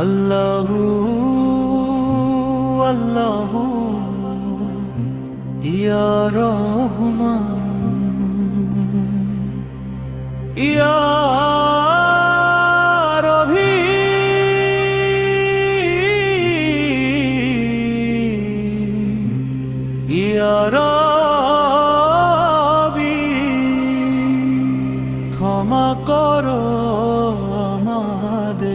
আল্লাহু আল্লাহু ইয়া রহমান ইয়া রবি ইয়া রবি ক্ষমা করো আমাদের।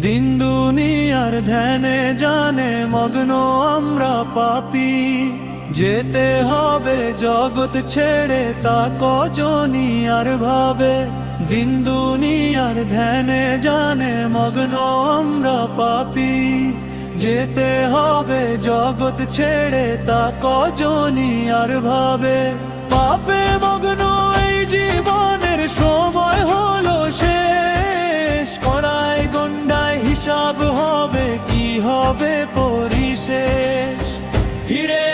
দিন দুনিয়ার ধ্যানে জানে মগ্ন আমরা পাপী, যেতে হবে জগৎ ছেড়ে তা কজনই আর ভাবে। দিন দুনিয়ার ধ্যানে জানে মগ্ন আমরা পাপী, যেতে হবে জগৎ ছেড়ে তা কজনই আর ভাবে। পাপে মগ্ন এই জীবনের সময় হলো শেষ, কড়াই গন্ডায় হিসাব হবে, কি হবে পরিশেষ। ফিরে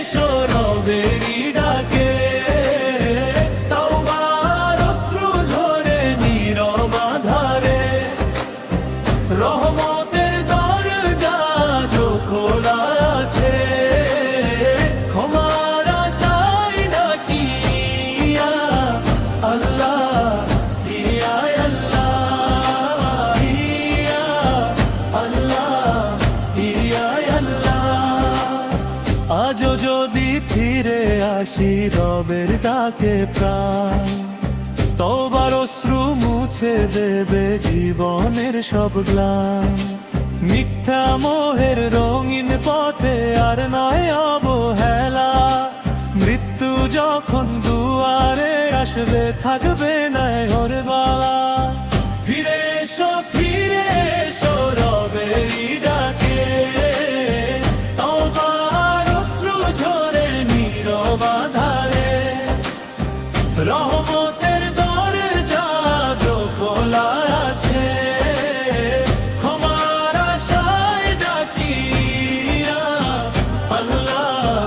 এসো রবেরই ডাকে, তওবার অশ্রু ঝরে নীরব আঁধারে। রহমতের দরজা যো খোলা আছে, ক্ষমার আশায় ডাকি ইয়া আল্লাহ ইয়া আল্লাহ ইয়া আল্লাহ ইয়া আল্লাহ। আজও যদি ফিরে আসি রবের ডাকে প্রাণ, তওবার অশ্রু মুছে দেবে জীবনের সব গ্লান। মিথ্যা মোহের রঙিন পথে আর নয় অবহেলা, মৃত্যু যখন দুয়ারে আসবে থাকবে না ওর বালা। ফিরে এসো রবেরই ডাকে, তওবার অশ্রু ঝরে নীরব আঁধারে। রহমতের দরজা যো খোলা আছে, ক্ষমার আশায় ডাকি ইয়া আল্লাহ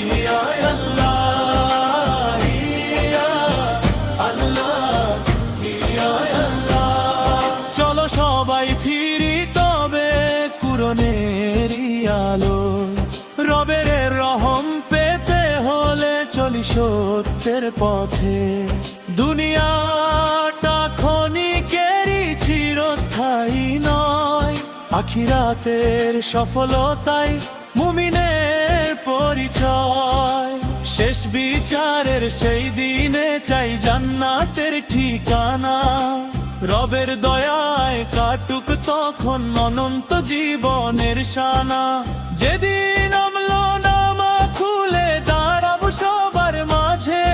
ইয়া আল্লাহ ইয়া আল্লাহ ইয়া আল্লাহ। চলো সবাই ফিরি তবে কুরআনেরই আলো, রবের রহম পেতে হলে চলি সত্যের পথে। দুনিয়াটা ক্ষণিকেরই চিরস্থায়ী নয়, আখিরাতের সফলতাই মুমিনের পরিচয়। শেষ বিচারের সেই দিনে চাই জান্নাতের ঠিকানা, রবের দয়ায় কাটুক তখন অনন্ত জীবনের শানা। যেদিন আমলনামা খুলে দাঁড়াবো সবার মাঝে,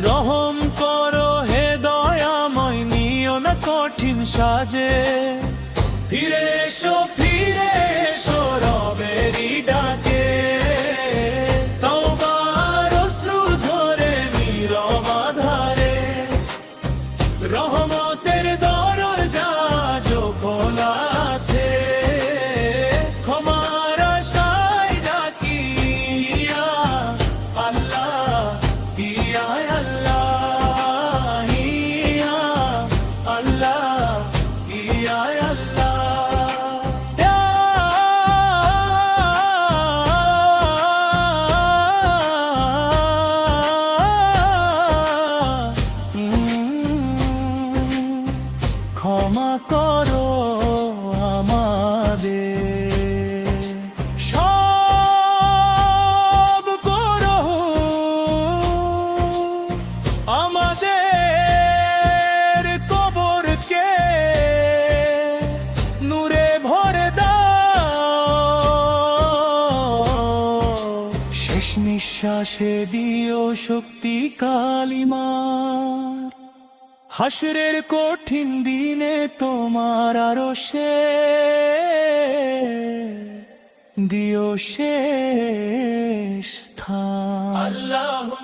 রহম করো হে দয়াময়, নিও না কঠিন সাজে। ফিরে এসো রবেরই ডাকে, তওবার অশ্রু ঝরে নীরব আঁধারে। রহমতের দরজা যো খোলা আছে, ক্ষমার আশায় ডাকি ইয়া আল্লাহ ইয়া আল্লাহ ইয়া আল্লাহ ইয়া আল্লাহ। ক্ষমা করো আমাদের, সব করো আমাদের কবরকে নূরে ভরে দাও। শেষ নিঃশ্বাসে দিও শক্তি কালিমার, হাসরের কঠিন দিনে তোমার আরশে দিও শেষ স্থান। আল্লাহু